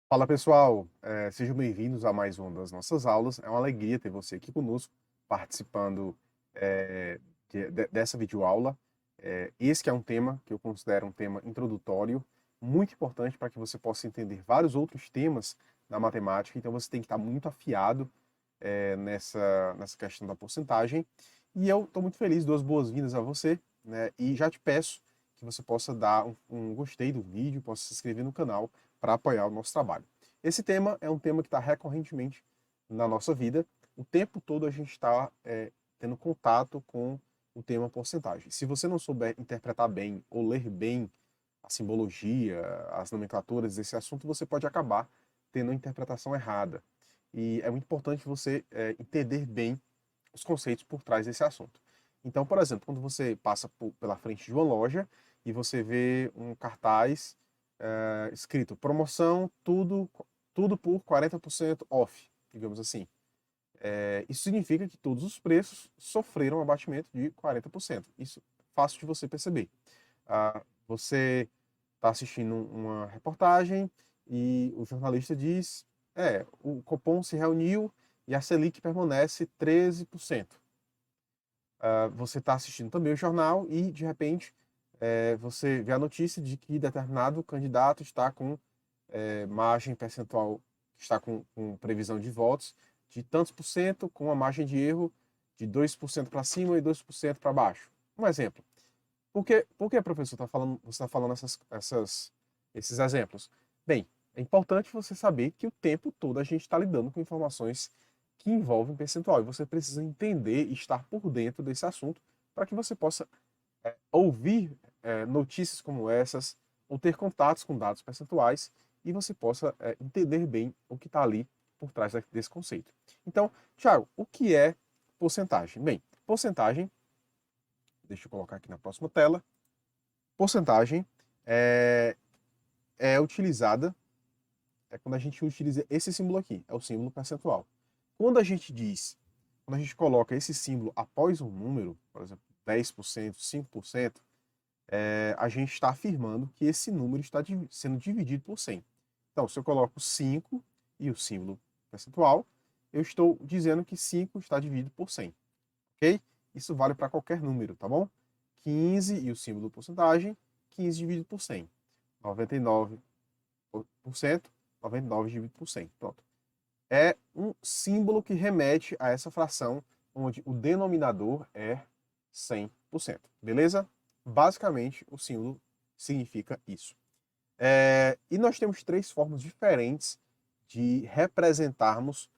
Fala pessoal, sejam bem-vindos a mais uma das nossas aulas. É uma alegria ter você aqui conosco, participando dessa videoaula. Esse que é um tema que eu considero um tema introdutório, muito importante para que você possa entender vários outros temas da matemática. Então você tem que estar muito afiado nessa questão da porcentagem. E eu estou muito feliz, dou as boas-vindas a você, né? E já te peço que você possa dar um gostei do vídeo, possa se inscrever no canal para apoiar o nosso trabalho. Esse tema é um tema que está recorrentemente na nossa vida. O tempo todo a gente está tendo contato com o tema porcentagem. Se você não souber interpretar bem ou ler bem a simbologia, as nomenclaturas desse assunto, você pode acabar tendo a interpretação errada. E é muito importante você entender bem os conceitos por trás desse assunto. Então, por exemplo, quando você passa pela frente de uma loja e você vê um cartaz escrito promoção, tudo por 40% off, digamos assim. Isso significa que todos os preços sofreram um abatimento de 40%. Isso é fácil de você perceber. Você está assistindo uma reportagem e o jornalista diz: o Copom se reuniu e a Selic permanece 13%. Você está assistindo também o jornal e, de repente, você vê a notícia de que determinado candidato está com margem percentual, está com previsão de votos de tantos por cento, com uma margem de erro de 2% para cima e 2% para baixo. Um exemplo. Por que, professor, você está falando esses exemplos? Bem, é importante você saber que o tempo todo a gente está lidando com informações que envolvem percentual. E você precisa entender e estar por dentro desse assunto para que você possa ouvir notícias como essas ou ter contatos com dados percentuais e você possa entender bem o que está ali por trás desse conceito. Então, Thiago, o que é porcentagem? Bem, porcentagem, deixa eu colocar aqui na próxima tela. Porcentagem é, é utilizada quando a gente utiliza esse símbolo aqui, é o símbolo percentual. Quando a gente diz, quando a gente coloca esse símbolo após um número, por exemplo, 10%, 5%, a gente está afirmando que esse número está sendo dividido por 100. Então, se eu coloco 5 e o símbolo percentual, eu estou dizendo que 5 está dividido por 100, ok? Isso vale para qualquer número, tá bom? 15 e o símbolo porcentagem, 15 dividido por 100. 99%, 99 dividido por 100. Pronto. É um símbolo que remete a essa fração onde o denominador é 100%. Beleza? Basicamente, o símbolo significa isso. E nós temos três formas diferentes de representarmos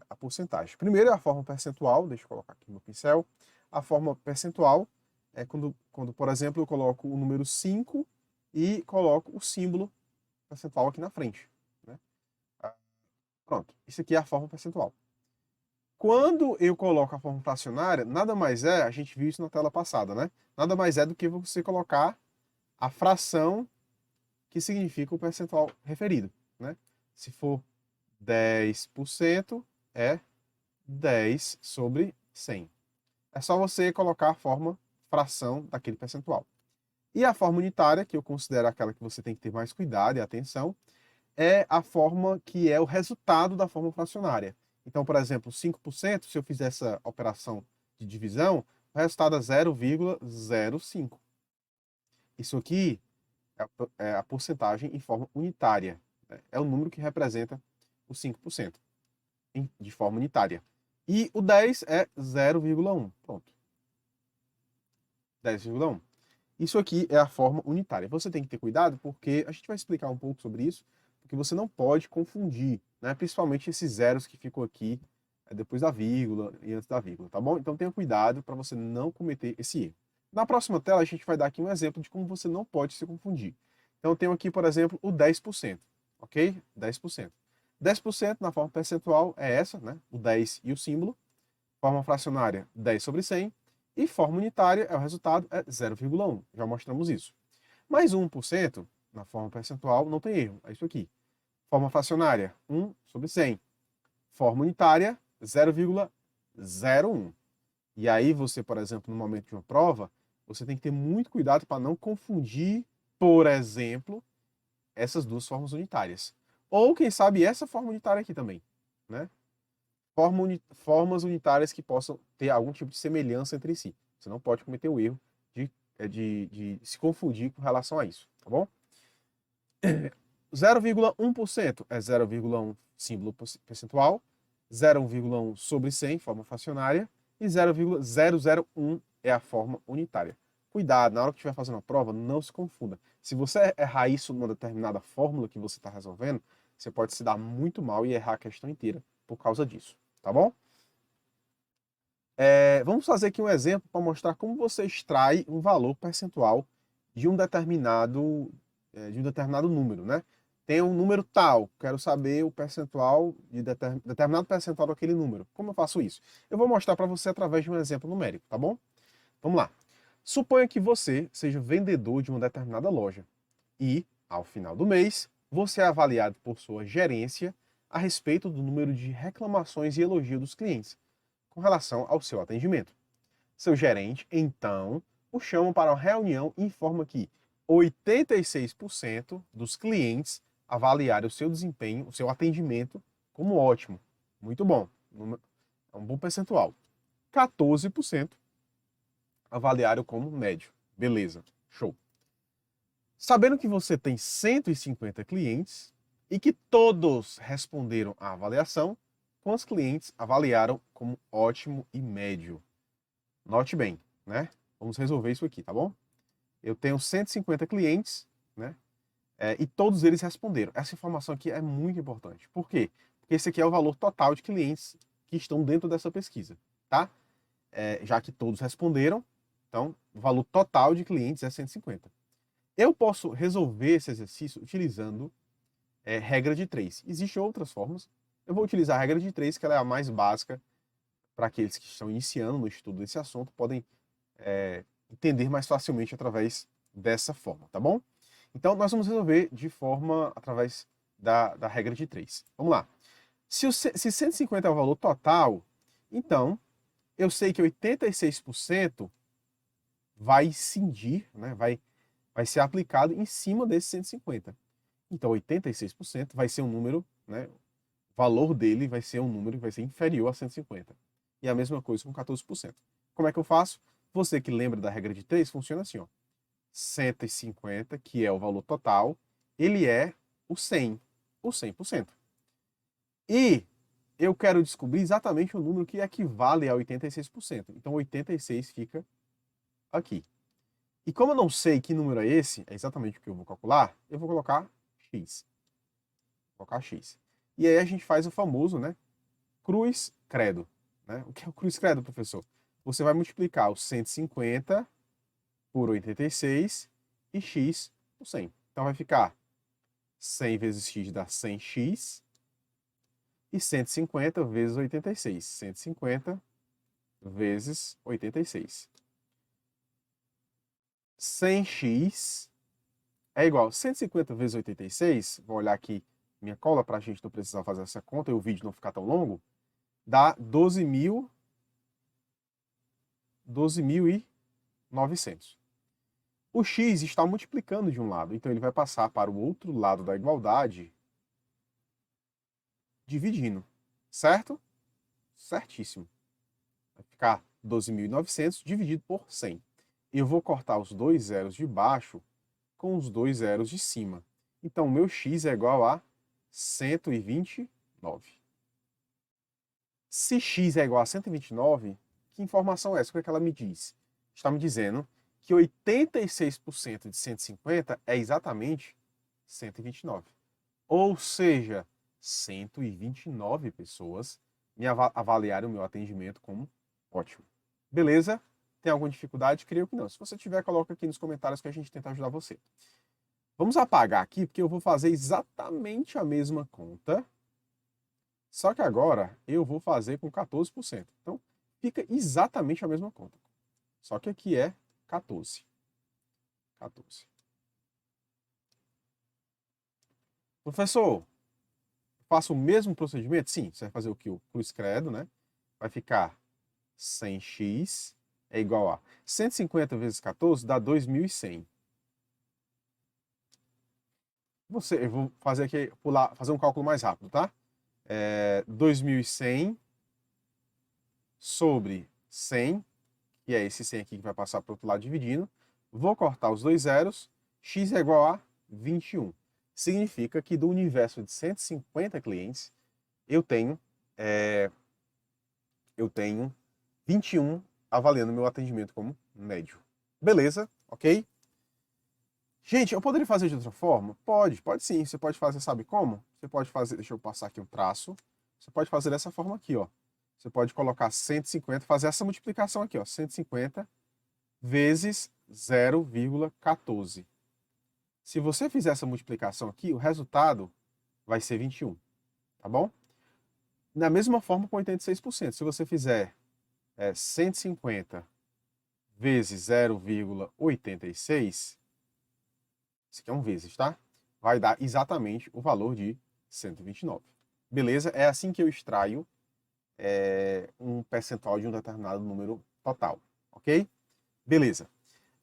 a porcentagem. Primeiro é a forma percentual, deixa eu colocar aqui no pincel. A forma percentual é quando, por exemplo, eu coloco o número 5 e coloco o símbolo percentual aqui na frente. Né? Pronto, isso aqui é a forma percentual. Quando eu coloco a forma fracionária, nada mais é, a gente viu isso na tela passada, né? Nada mais é do que você colocar a fração que significa o percentual referido, né? Se for 10%, é 10 sobre 100. É só você colocar a forma fração daquele percentual. E a forma unitária, que eu considero aquela que você tem que ter mais cuidado e atenção, é a forma que é o resultado da forma fracionária. Então, por exemplo, 5%, se eu fizer essa operação de divisão, o resultado é 0,05. Isso aqui é a porcentagem em forma unitária. Né? É o número que representa os 5% de forma unitária. E o 10 é 0,1. Pronto. 10,1. Isso aqui é a forma unitária. Você tem que ter cuidado porque a gente vai explicar um pouco sobre isso, porque você não pode confundir, né? Principalmente esses zeros que ficam aqui depois da vírgula e antes da vírgula, tá bom? Então tenha cuidado para você não cometer esse erro. Na próxima tela a gente vai dar aqui um exemplo de como você não pode se confundir. Então eu tenho aqui, por exemplo, o 10%, ok? 10%. 10% na forma percentual é essa, né? O 10 e o símbolo. Forma fracionária, 10 sobre 100. E forma unitária, o resultado é 0,1. Já mostramos isso. Mais 1% na forma percentual não tem erro. É isso aqui. Forma fracionária, 1 sobre 100. Forma unitária, 0,01. E aí você, por exemplo, no momento de uma prova, você tem que ter muito cuidado para não confundir, por exemplo, essas duas formas unitárias. Ou, quem sabe, essa forma unitária aqui também, né? Formas unitárias que possam ter algum tipo de semelhança entre si. Você não pode cometer o erro de se confundir com relação a isso, tá bom? 0,1% é 0,1 símbolo percentual, 0,1 sobre 100, forma fracionária, e 0,001 é a forma unitária. Cuidado, na hora que estiver fazendo a prova, não se confunda. Se você errar isso numa determinada fórmula que você está resolvendo, você pode se dar muito mal e errar a questão inteira por causa disso, tá bom? Vamos fazer aqui um exemplo para mostrar como você extrai um valor percentual de um determinado número, né? Tem um número tal, quero saber o percentual de determinado percentual daquele número. Como eu faço isso? Eu vou mostrar para você através de um exemplo numérico, tá bom? Vamos lá. Suponha que você seja vendedor de uma determinada loja e, ao final do mês, você é avaliado por sua gerência a respeito do número de reclamações e elogios dos clientes com relação ao seu atendimento. Seu gerente, então, o chama para uma reunião e informa que 86% dos clientes avaliaram o seu desempenho, o seu atendimento como ótimo. Muito bom. É um bom percentual. 14% avaliaram como médio. Beleza. Show. Sabendo que você tem 150 clientes e que todos responderam à avaliação, quantos clientes avaliaram como ótimo e médio? Note bem, né? Vamos resolver isso aqui, tá bom? Eu tenho 150 clientes, né? E todos eles responderam. Essa informação aqui é muito importante. Por quê? Porque esse aqui é o valor total de clientes que estão dentro dessa pesquisa, tá? Já que todos responderam, então o valor total de clientes é 150. Eu posso resolver esse exercício utilizando regra de 3. Existem outras formas. Eu vou utilizar a regra de 3, que ela é a mais básica para aqueles que estão iniciando no estudo desse assunto, podem entender mais facilmente através dessa forma, tá bom? Então, nós vamos resolver de forma através da regra de 3. Vamos lá. Se 150 é o valor total, então eu sei que 86% vai cindir, né, vai ser aplicado em cima desse 150. Então, 86% vai ser um número, né, o valor dele vai ser um número que vai ser inferior a 150. E a mesma coisa com 14%. Como é que eu faço? Você que lembra da regra de 3, funciona assim, ó. 150, que é o valor total, ele é o 100, o 100%. E eu quero descobrir exatamente o número que equivale a 86%. Então, 86 fica aqui. E como eu não sei que número é esse, é exatamente o que eu vou calcular, eu vou colocar x. Vou colocar x. E aí a gente faz o famoso, né, cruz credo. Né? O que é o cruz credo, professor? Você vai multiplicar o 150 por 86 e x por 100. Então vai ficar 100 vezes x dá 100x e 150 vezes 86. 150 vezes 86. 100x é igual a 150 vezes 86. Vou olhar aqui minha cola para a gente não precisar fazer essa conta e o vídeo não ficar tão longo. Dá 12.900. O x está multiplicando de um lado, então ele vai passar para o outro lado da igualdade dividindo, certo? Certíssimo. Vai ficar 12.900 dividido por 100. Eu vou cortar os dois zeros de baixo com os dois zeros de cima. Então, o meu x é igual a 129. Se x é igual a 129, que informação é essa? O que é que ela me diz? Está me dizendo que 86% de 150 é exatamente 129. Ou seja, 129 pessoas me avaliaram o meu atendimento como ótimo. Beleza? Tem alguma dificuldade? Creio que não. Se você tiver, coloca aqui nos comentários que a gente tenta ajudar você. Vamos apagar aqui, porque eu vou fazer exatamente a mesma conta, só que agora eu vou fazer com 14%. Então, fica exatamente a mesma conta. Só que aqui é 14. 14. Professor, faço o mesmo procedimento? Sim, você vai fazer o que? O cruz credo, né? Vai ficar 100x é igual a 150 vezes 14 dá 2.100. Eu vou fazer aqui, fazer um cálculo mais rápido, tá? 2.100 sobre 100, que é esse 100 aqui que vai passar para o outro lado dividindo. Vou cortar os dois zeros, x é igual a 21. Significa que do universo de 150 clientes, eu tenho 21 avaliando meu atendimento como médio. Beleza, ok? Gente, eu poderia fazer de outra forma? Pode sim. Você pode fazer, sabe como? Você pode fazer, deixa eu passar aqui um traço. Você pode fazer dessa forma aqui, ó. Você pode colocar 150, fazer essa multiplicação aqui, ó. 150 vezes 0,14. Se você fizer essa multiplicação aqui, o resultado vai ser 21, tá bom? Da mesma forma com 86%. Se você fizer 150 vezes 0,86, isso aqui é um vezes, tá? Vai dar exatamente o valor de 129. Beleza? É assim que eu extraio um percentual de um determinado número total, ok? Beleza.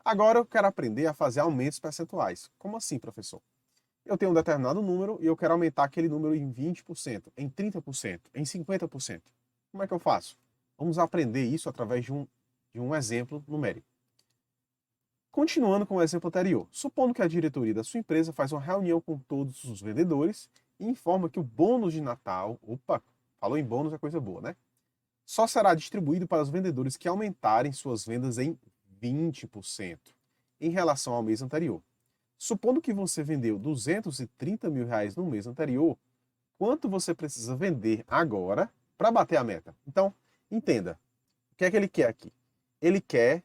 Agora eu quero aprender a fazer aumentos percentuais. Como assim, professor? Eu tenho um determinado número e eu quero aumentar aquele número em 20%, em 30%, em 50%. Como é que eu faço? Vamos aprender isso através de um exemplo numérico. Continuando com o exemplo anterior, supondo que a diretoria da sua empresa faz uma reunião com todos os vendedores e informa que o bônus de Natal, opa, falou em bônus é coisa boa, né? Só será distribuído para os vendedores que aumentarem suas vendas em 20% em relação ao mês anterior. Supondo que você vendeu 230 mil reais no mês anterior, quanto você precisa vender agora para bater a meta? Então, entenda, o que é que ele quer aqui? Ele quer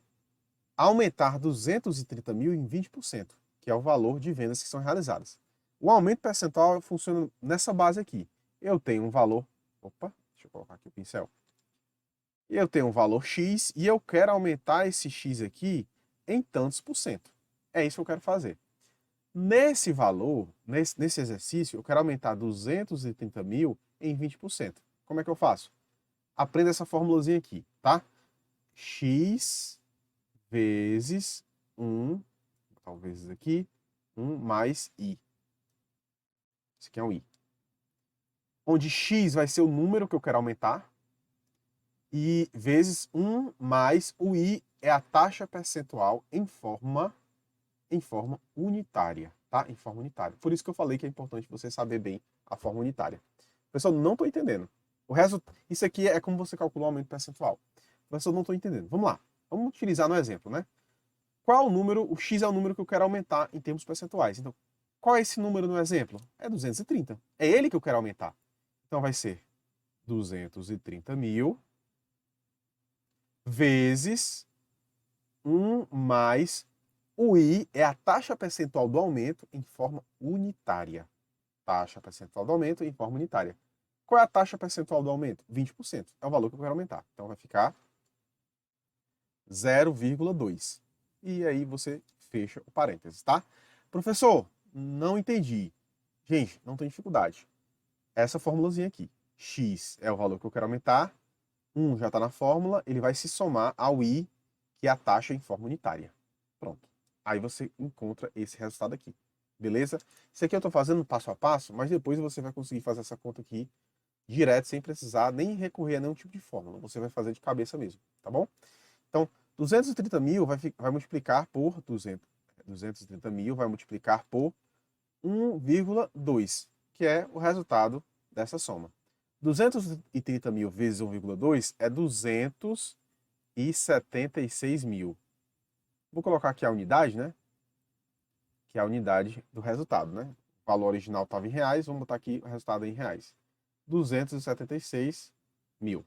aumentar 230 mil em 20%, que é o valor de vendas que são realizadas. O aumento percentual funciona nessa base aqui. Eu tenho um valor, opa, deixa eu colocar aqui o pincel. Eu tenho um valor X e eu quero aumentar esse X aqui em tantos por cento. É isso que eu quero fazer. Nesse valor, nesse exercício, eu quero aumentar 230 mil em 20%. Como é que eu faço? Aprenda essa formulazinha aqui, tá? X vezes 1, talvez aqui, 1 mais I. Isso aqui é um I. Onde X vai ser o número que eu quero aumentar, e vezes 1 mais o I é a taxa percentual em forma unitária, tá? Em forma unitária. Por isso que eu falei que é importante você saber bem a forma unitária. Pessoal, não estou entendendo. Isso aqui é como você calcula o aumento percentual. Pessoal, não estou entendendo. Vamos lá. Vamos utilizar no exemplo, né? Qual o número? O X é o número que eu quero aumentar em termos percentuais. Então, qual é esse número no exemplo? É 230. É ele que eu quero aumentar. Então, vai ser 230 mil vezes 1 mais o I é a taxa percentual do aumento em forma unitária. Taxa percentual do aumento em forma unitária. Qual é a taxa percentual do aumento? 20%. É o valor que eu quero aumentar. Então vai ficar 0,2. E aí você fecha o parênteses, tá? Professor, não entendi. Gente, não tem dificuldade. Essa formulazinha aqui. X é o valor que eu quero aumentar. 1 já está na fórmula, ele vai se somar ao I, que é a taxa em forma unitária. Pronto. Aí você encontra esse resultado aqui. Beleza? Isso aqui eu estou fazendo passo a passo, mas depois você vai conseguir fazer essa conta aqui direto, sem precisar nem recorrer a nenhum tipo de fórmula. Você vai fazer de cabeça mesmo, tá bom? Então, 230 mil vai multiplicar por 230 mil vai multiplicar por 1,2, que é o resultado dessa soma. 230 mil vezes 1,2 é 276 mil. Vou colocar aqui a unidade, né? Que é a unidade do resultado, né? O valor original estava em reais, vamos botar aqui o resultado em reais. 276 mil.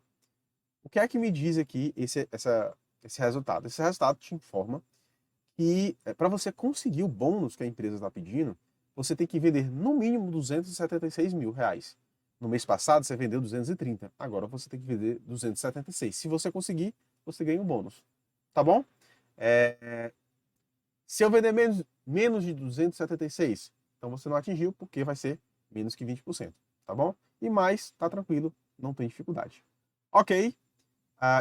O que é que me diz aqui esse resultado? Esse resultado te informa que para você conseguir o bônus que a empresa está pedindo, você tem que vender no mínimo 276 mil reais. No mês passado você vendeu 230, agora você tem que vender 276. Se você conseguir, você ganha um bônus. Tá bom? Se eu vender menos de 276, então você não atingiu, porque vai ser menos que 20%, tá bom? E mais, tá tranquilo, não tem dificuldade. Ok?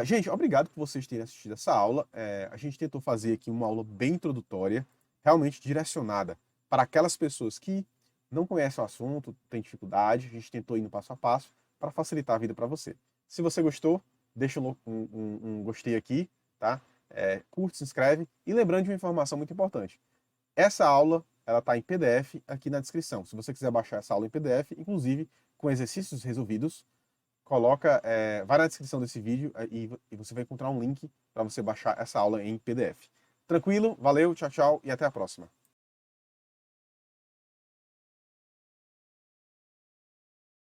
Gente, obrigado por vocês terem assistido essa aula. A gente tentou fazer aqui uma aula bem introdutória, realmente direcionada para aquelas pessoas que não conhece o assunto, tem dificuldade, a gente tentou ir no passo a passo para facilitar a vida para você. Se você gostou, deixa um gostei aqui, tá? Curte, se inscreve. E lembrando de uma informação muito importante. Essa aula, ela está em PDF aqui na descrição. Se você quiser baixar essa aula em PDF, inclusive com exercícios resolvidos, vai na descrição desse vídeo e você vai encontrar um link para você baixar essa aula em PDF. Tranquilo? Valeu, tchau, tchau e até a próxima.